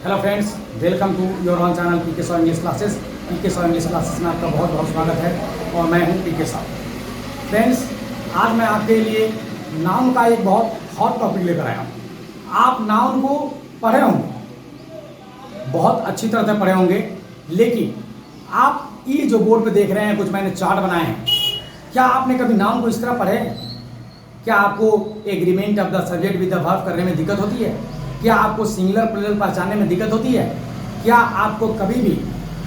Hello friends, welcome to your own channel PK Shaw English classes. PK Shaw English classes में आपका बहुत बहुत स्वागत है और मैं हूं पीके सॉ। फ्रेंड्स, आज मैं आपके लिए नाउन का एक बहुत हॉट टॉपिक लेकर आया हूं। आप नाउन को पढ़े होंगे, बहुत अच्छी तरह से पढ़े होंगे, लेकिन आप ये जो बोर्ड पे देख रहे हैं, कुछ मैंने चार्ट बनाए हैं, क्या आपने कभी नाउन को इस तरह पढ़े हैं? क्या आपको agreement of the subject with the verb करने में दिक्कत होती है? क्या आपको सिंगुलर प्लूरल पहचानने में दिक्कत होती है? क्या आपको कभी भी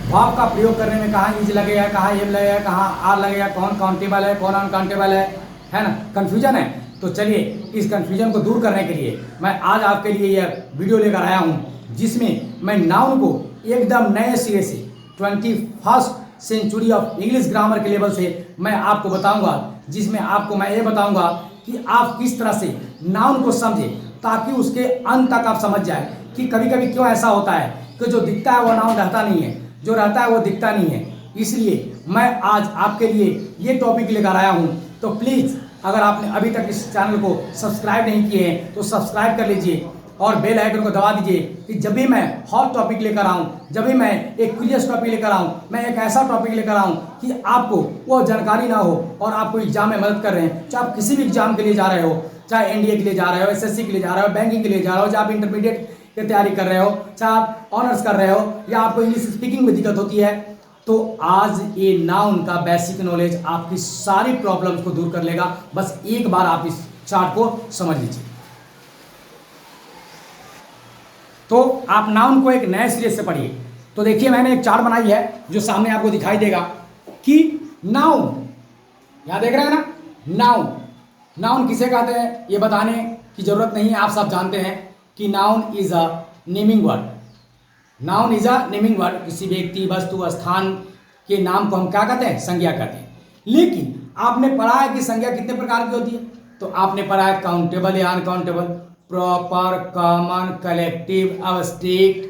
वर्ब का प्रयोग करने में कहाँ इज लगेगा, कहाँ एम लगेगा, कहाँ आर लगेगा, कौन काउंटेबल है, कौन अनकाउंटेबल है ना? कन्फ्यूजन है। तो चलिए इस कन्फ्यूजन को दूर करने के लिए मैं आज आपके लिए यह वीडियो लेकर आया हूँ, जिसमें मैं नाउन को एकदम नए सिरे से 21st century of English grammar के लेवल से मैं आपको बताऊंगा, जिसमें आपको मैं ये बताऊंगा कि आप किस तरह से नाउन को समझें, ताकि उसके अंत तक आप समझ जाए कि कभी कभी क्यों ऐसा होता है कि जो दिखता है वो नाउन रहता नहीं है, जो रहता है वो दिखता नहीं है। इसलिए मैं आज आपके लिए ये टॉपिक लेकर आया हूँ। तो प्लीज़, अगर आपने अभी तक इस चैनल को सब्सक्राइब नहीं किए हैं तो सब्सक्राइब कर लीजिए और बेल आइकन को दबा दीजिए कि जब भी मैं हॉट टॉपिक लेकर आऊँ, जब भी मैं एक क्यूरियस टॉपिक लेकर आऊँ, मैं एक ऐसा टॉपिक लेकर आऊँ कि आपको वो जानकारी ना हो और आपको एग्जाम में मदद कर रहे हैं। चाहे आप किसी भी एग्जाम के लिए जा रहे हो, चाहे एनडीए के लिए जा रहे हो, एसएससी के लिए जा रहे हो, बैंकिंग के लिए जा रहे हो, चाहे आप इंटरमीडिएट की तैयारी कर रहे हो, चाहे आप ऑनर्स कर रहे हो, या आपको इंग्लिश स्पीकिंग में दिक्कत होती है, तो आज ये नाउन का बेसिक नॉलेज आपकी सारी प्रॉब्लम्स को दूर कर लेगा। बस एक बार आप इस चार्ट को समझ लीजिए। तो आप नाउन को एक नए सिरे से पढ़िए। तो देखिए, मैंने एक चार्ट बनाई है जो सामने आपको दिखाई देगा कि नाउन, यहां देख रहे हैं ना, नाउन किसे कहते हैं ये बताने की जरूरत नहीं है, आप सब जानते हैं कि noun is a naming word. Noun is a naming word. किसी व्यक्ति, वस्तु, स्थान के नाम को हम क्या कहते हैं? संज्ञा कहते हैं। लेकिन आपने पढ़ा है कि संज्ञा कितने प्रकार की होती है? तो आपने पढ़ा है काउंटेबल या uncountable, proper, common, collective, abstract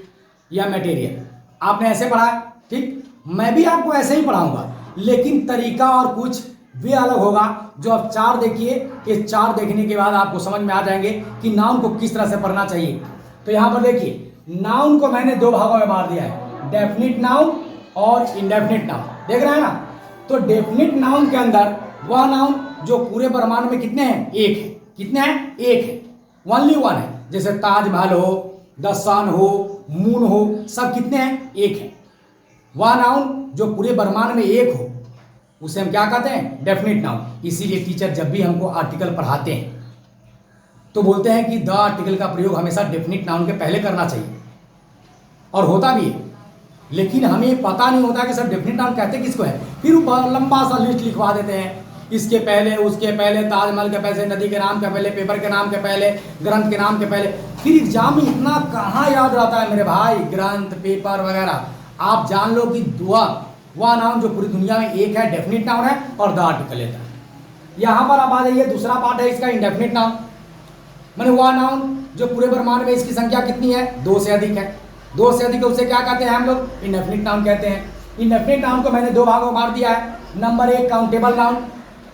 या मटेरियल। आपने ऐसे पढ़ा है, ठीक। मैं भी आपको ऐसे ही पढ़ाऊंगा, लेकिन तरीका और कुछ भी अलग होगा। जो आप चार देखिए, ये चार देखने के बाद आपको समझ में आ जाएंगे कि नाउन को किस तरह से पढ़ना चाहिए। तो यहां पर देखिए, नाउन को मैंने दो भागों में बांट दिया है, डेफिनिट नाउन और इनडेफिनिट नाउन। देख रहे हैं ना? तो डेफिनिट नाउन के अंदर वह नाउन जो पूरे ब्रह्मांड में कितने हैं? एक है। कितने हैं? एक है, ओनली वन है। जैसे ताजमहल हो, द सन हो, मून हो, सब कितने हैं? एक है। वह नाउन जो पूरे ब्रह्मांड में एक हो, उसे हम क्या कहते हैं? Definite noun. इसीलिए टीचर जब भी हमको आर्टिकल पढ़ाते हैं तो बोलते हैं कि द आर्टिकल का प्रयोग हमेशा डेफिनिट नाउन के पहले करना चाहिए, और होता भी है। लेकिन हमें पता नहीं होता कि सर डेफिनिट नाउन कहते किसको है। फिर लंबा सा लिस्ट लिखवा देते हैं, इसके पहले, उसके पहले, ताजमहल के पहले, नदी के नाम के पहले, पेपर के नाम के पहले, ग्रंथ के नाम के पहले। फिर एग्जाम में इतना कहाँ याद रहता है मेरे भाई, ग्रंथ, पेपर वगैरह। आप जान लो कि वह नाउन जो पूरी दुनिया में एक है, डेफिनिट नाउन है, और द आर्टिकल लेता है। यहां पर आप आ जाइए, दूसरा पार्ट है इसका इंडेफिनिट नाउन। माने वह नाउन जो पूरे ब्रह्मांड में इसकी संख्या कितनी है? दो से अधिक है। दो से अधिक है, उसे क्या कहते हैं हम लोग? इंडेफिनिट नाउन कहते हैं। इंडेफिनिट नाउन को मैंने दो भागों में बांट दिया है। नंबर एक काउंटेबल नाउन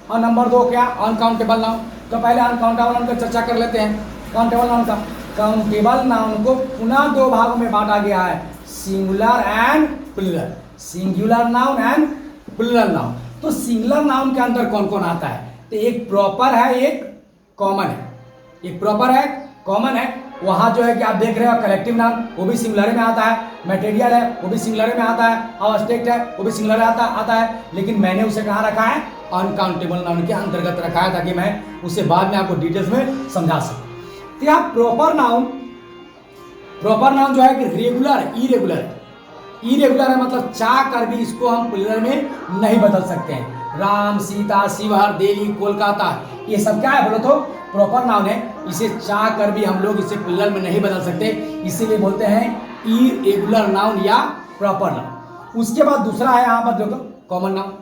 और नंबर दो क्या? Uncountable noun. तो पहले अनकाउंटेबल नाउन की चर्चा कर लेते हैं। काउंटेबल नाउन का, काउंटेबल नाउन को पुनः दो भागों में बांटा गया है, singular and plural. Singular noun and plural noun. तो सिंगुलर नाउन के अंदर कौन कौन आता है? तो एक प्रॉपर है, एक कॉमन है। एक प्रॉपर है, कॉमन है। वहां जो है कि आप देख रहे हो कलेक्टिव नाउन, वो भी सिंगुलर में आता है। मटेरियल है, वो भी सिंगुलर में आता है। अब्स्ट्रैक्ट है, वो भी सिंगुलर आता है। लेकिन मैंने उसे कहाँ रखा है? अनकाउंटेबल नाउन के अंतर्गत रखा है, ताकि मैं उसे बाद में आपको डिटेल्स में समझा सकूं। तो यहाँ प्रॉपर नाउन जो है कि रेगुलर, इरेगुलर है, मतलब चाह कर भी इसको हम प्लूरल में नहीं बदल सकते हैं। राम, सीता, शिवहर, दिल्ली, कोलकाता, ये सब क्या है बोलो तो? प्रॉपर नाउन है। इसे चाह कर भी हम लोग इसे प्लूरल में नहीं बदल सकते, इसीलिए बोलते हैं इरेगुलर नाउन या प्रॉपर नाउन। उसके बाद दूसरा है यहाँ पर देखो, कॉमन नाउन।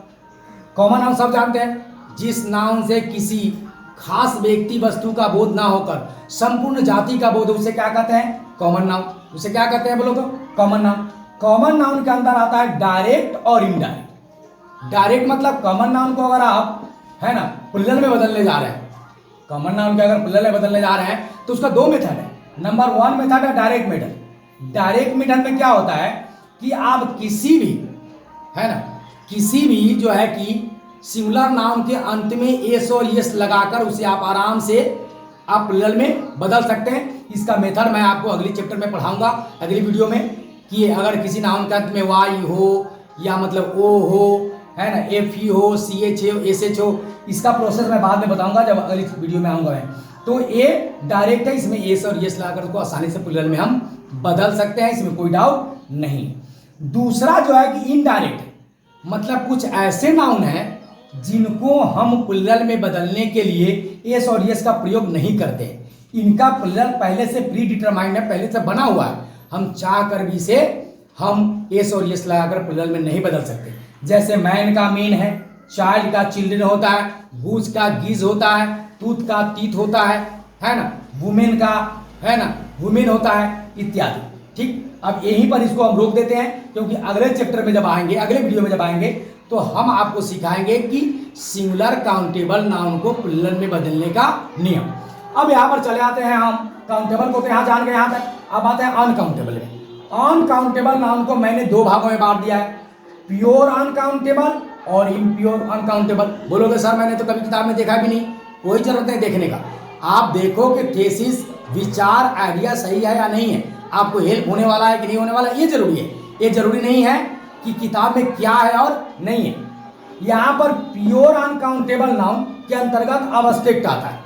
कॉमन नाउन सब जानते हैं, जिस नाउन से किसी खास व्यक्ति, वस्तु का बोध ना होकर संपूर्ण जाति का बोध, उसे क्या कहते हैं? Common noun. उसे क्या कहते हैं बोलो तो? Common noun. कॉमन नाउन के अंदर आता है डायरेक्ट और इनडायरेक्ट। डायरेक्ट मतलब कॉमन नाउन को अगर आप है ना प्लूरल में बदलने जा रहे हैं, कॉमन नाउन के अगर प्लूरल में बदलने जा रहे हैं तो उसका दो मेथड है। नंबर वन मेथड है डायरेक्ट मेथड, डायरेक्ट मेथड में क्या होता है कि आप किसी भी, है ना, किसी भी जो है कि सिंगुलर नाउन के अंत में एस और यस लगाकर उसे आप आराम से आप प्लूरल में बदल सकते हैं। इसका मेथड मैं आपको अगली चैप्टर में पढ़ाऊंगा, अगली वीडियो में, कि अगर किसी नाउन के अंत में वाई हो या मतलब ओ हो, है ना, एफ ई हो, सी एच हो, एस एच हो, इसका प्रोसेस मैं बाद में बताऊंगा जब अगली वीडियो में आऊँगा मैं। तो ये डायरेक्ट है, इसमें एस और यस लगाकर उसको आसानी से प्लूरल में हम बदल सकते हैं, इसमें कोई डाउट नहीं। दूसरा जो है कि इनडायरेक्ट, मतलब कुछ ऐसे नाउन हैं जिनको हम प्लूरल में बदलने के लिए एस और यस का प्रयोग नहीं करते। इनका प्लूरल पहले से प्री डिटरमाइंड है, पहले से बना हुआ है, हम चाह कर भी से हम एस और यस लगाकर प्लूरल में नहीं बदल सकते। जैसे मैन का मेन है, चाइल्ड का चिल्ड्रन होता है, गूज का गीज होता है, टूथ का टीथ होता है ना, वुमेन का, है ना, वुमेन होता है, इत्यादि। ठीक, अब यहीं पर इसको हम रोक देते हैं, क्योंकि अगले चैप्टर में जब आएंगे, अगले वीडियो में जब आएंगे, तो हम आपको सिखाएंगे कि सिंगुलर काउंटेबल नाउन को प्लूरल में बदलने का नियम। अब यहाँ पर चले आते हैं हम, काउंटेबल को तो यहाँ जान गए यहाँ तक, अब आते हैं अनकाउंटेबल में। अनकाउंटेबल नाउन को मैंने दो भागों में बांट दिया है, प्योर अनकाउंटेबल और इम्प्योर अनकाउंटेबल। बोलोगे सर मैंने तो कभी किताब में देखा भी नहीं, कोई जरूरत नहीं देखने का, आप देखो कि थीसिस, विचार, आइडिया सही है या नहीं है, आपको हेल्प होने वाला है कि नहीं होने वाला, ये जरूरी है। ये जरूरी नहीं है कि किताब में क्या है और नहीं है। यहाँ पर प्योर अनकाउंटेबल नाउन के अंतर्गत अब्स्ट्रैक्ट आता है।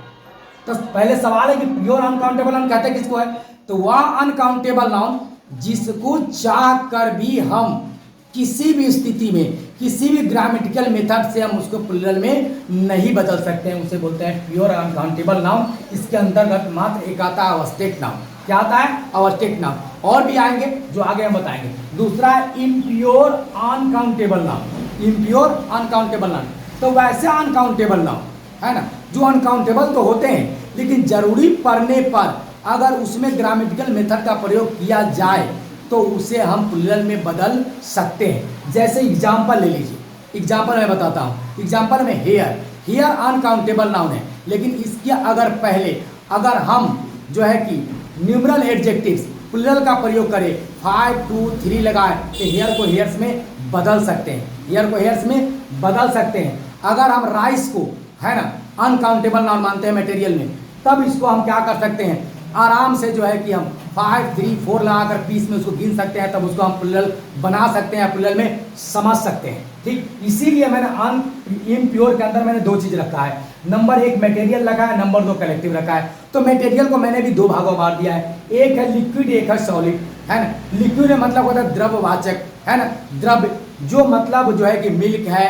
तो पहले सवाल है कि प्योर अनकाउंटेबल नाउन कहते किसको है, तो वह अनकाउंटेबल नाउन जिसको चाह कर भी हम किसी भी स्थिति में, किसी भी ग्रामेटिकल मेथड से हम उसको प्लूरल में नहीं बदल सकते हैं, उसे बोलते हैं प्योर अनकाउंटेबल नाउन। इसके अंतर्गत मात्र एक आता है अब्स्ट्रैक्ट नाउन। क्या आता है? Abstract noun. और भी आएंगे जो आगे हम बताएंगे। दूसरा है impure uncountable noun. Impure uncountable noun, तो वैसे अनकाउंटेबल नाउन, है ना, जो अनकाउंटेबल तो होते हैं, लेकिन जरूरी पड़ने पर अगर उसमें ग्रामेटिकल मेथड का प्रयोग किया जाए तो उसे हम प्लूरल में बदल सकते हैं। जैसे एग्जाम्पल ले लीजिए, एग्जाम्पल मैं बताता हूँ। एग्जाम्पल में हेयर, हेयर अनकाउंटेबल नाउन है, लेकिन इसके अगर पहले अगर हम जो है कि न्यूमरल एडजेक्टिव्स प्लूरल का प्रयोग करें, 5, 2, 3 लगाए, तो हेयर को हेयर्स में बदल सकते हैं, हेयर को हेयर्स में बदल सकते हैं। अगर हम राइस को, है ना, अनकाउंटेबल नाउन मानते हैं मटेरियल में, तब इसको हम क्या कर सकते हैं, आराम से जो है कि हम 5, 3, 4 लगाकर पीस में उसको गिन सकते हैं, तब उसको हम प्लूरल बना सकते हैं, प्लूरल में समझ सकते हैं। ठीक, इसीलिए मैंने इम्प्योर के अंदर मैंने दो चीज रखा है, नंबर 1 मटेरियल रखा है, नंबर 2 कलेक्टिव रखा है। तो मटेरियल को मैंने भी दो भागों में बांट दिया है, एक है लिक्विड, एक है सॉलिड, है ना। लिक्विड मतलब होता है द्रववाचक, है ना, द्रव्य, जो मतलब जो है कि मिल्क है,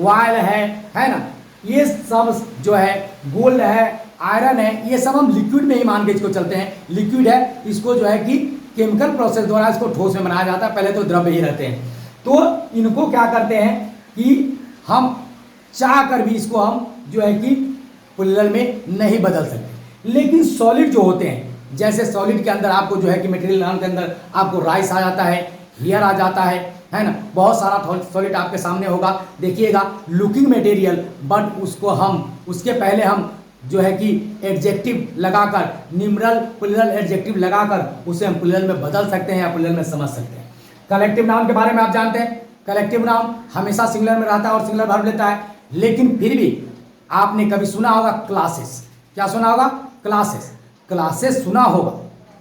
ऑयल है ना, ये सब जो है, गोल्ड है, आयरन है, ये सब हम लिक्विड में ही मान के इसको चलते हैं। लिक्विड है, इसको जो है कि केमिकल प्रोसेस द्वारा इसको ठोस में बनाया जाता है, पहले तो द्रव्य ही रहते हैं। तो इनको क्या करते हैं कि हम चाह कर भी इसको हम जो है कि प्लूरल में नहीं बदल सकते। लेकिन सॉलिड जो होते हैं, जैसे सॉलिड के अंदर आपको जो है कि मटेरियल नाउन के अंदर आपको राइस आ जाता है, हेयर आ जाता है ना, बहुत सारा सॉलिड आपके सामने होगा, देखिएगा, लुकिंग मटेरियल, बट उसको हम उसके पहले हम जो है कि एडजेक्टिव लगाकर, न्यूमरल प्लूरल एडजेक्टिव लगाकर उसे हम प्लूरल में बदल सकते हैं या प्लूरल में समझ सकते हैं। कलेक्टिव नाउन के बारे में आप जानते हैं, कलेक्टिव नाउन हमेशा सिंगुलर में रहता है और सिंगुलर वर्ब लेता है, लेकिन फिर भी आपने कभी सुना होगा क्लासेस। क्या सुना होगा? क्लासेस। क्लासेस सुना होगा,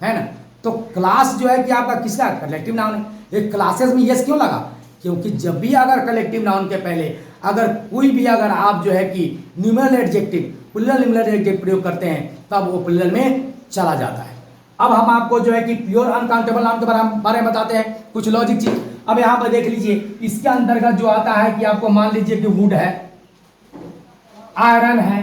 है ना। तो क्लास जो है कि आपका किसका कलेक्टिव नाउन है। ये क्लासेस में यस क्यों लगा? क्योंकि जब भी अगर कलेक्टिव नाउन के पहले अगर कोई भी अगर आप जो है कि numeral adjective, plural numeral adjective प्रयोग करते हैं, तब वो प्लूरल में चला जाता है। अब हम आपको जो है कि प्योर अनकाउंटेबल नाउन के बारे में बताते हैं, कुछ लॉजिक चीज। अब यहाँ पर देख लीजिए, इसके अंतर्गत जो आता है कि आपको मान लीजिए कि वुड है, आयरन है,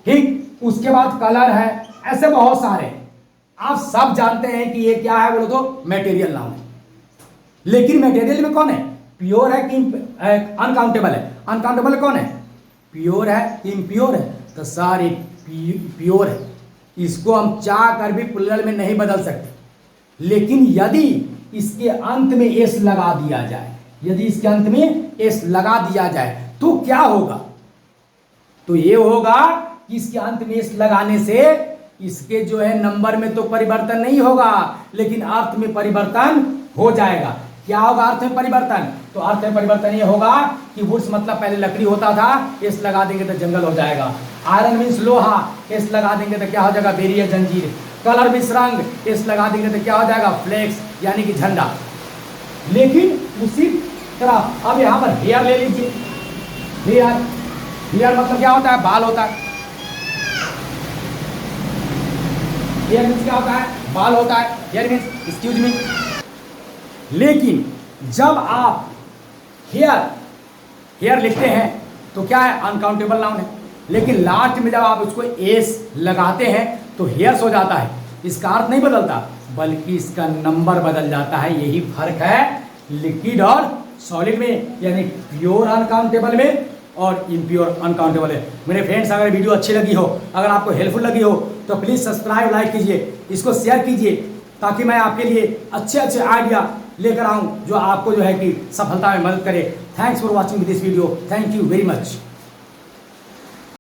ठीक, उसके बाद कलर है, ऐसे बहुत सारे आप सब जानते हैं कि ये क्या है, बोलो तो मटेरियल नाउन है। लेकिन मटेरियल में कौन है? प्योर है कि अनकाउंटेबल है? अनकाउंटेबल कौन है? प्योर है, इम्प्योर है? तो सारे प्योर है, इसको हम चाह कर भी प्लूरल में नहीं बदल सकते। लेकिन यदि इसके अंत में एस लगा दिया जाए, यदि इसके अंत में एस लगा दिया जाए तो क्या होगा? तो ये होगा कि इसके अंत में एस लगाने से इसके जो है नंबर में तो परिवर्तन नहीं होगा, लेकिन अर्थ में परिवर्तन हो जाएगा। क्या होगा अर्थ में परिवर्तन? तो अर्थ में परिवर्तन ये होगा कि वुड्स मतलब पहले लकड़ी होता था, एस लगा देंगे तो जंगल हो जाएगा। आयरन मीन्स लोहा, एस लगा देंगे तो क्या हो जाएगा? बैरियर, जंजीर। कलर मीन्स रंग, एस लगा देंगे तो क्या हो जाएगा? फ्लैग्स यानी कि झंडा। लेकिन उसी तरह अब यहाँ पर हेयर ले लीजिए। हेयर, हेयर मतलब क्या होता है? बाल होता है। हेयर मीन्स क्या होता है? बाल होता है। Hair means excuse me. लेकिन जब आप हेयर लिखते हैं तो क्या है? अनकाउंटेबल नाउन है। लेकिन लास्ट में जब आप उसको एस लगाते हैं तो हेयर्स हो जाता है। इसका अर्थ नहीं बदलता, बल्कि इसका नंबर बदल जाता है। यही फर्क है लिक्विड और सॉलिड में, यानी प्योर अनकाउंटेबल में और इम्प्योर अनकाउंटेबल है। मेरे फ्रेंड्स, अगर वीडियो अच्छी लगी हो, अगर आपको हेल्पफुल लगी हो, तो प्लीज़ सब्सक्राइब, लाइक कीजिए, इसको शेयर कीजिए, ताकि मैं आपके लिए अच्छे अच्छे आइडिया लेकर आऊं जो आपको जो है कि सफलता में मदद करे। Thanks for watching this video. Thank you very much.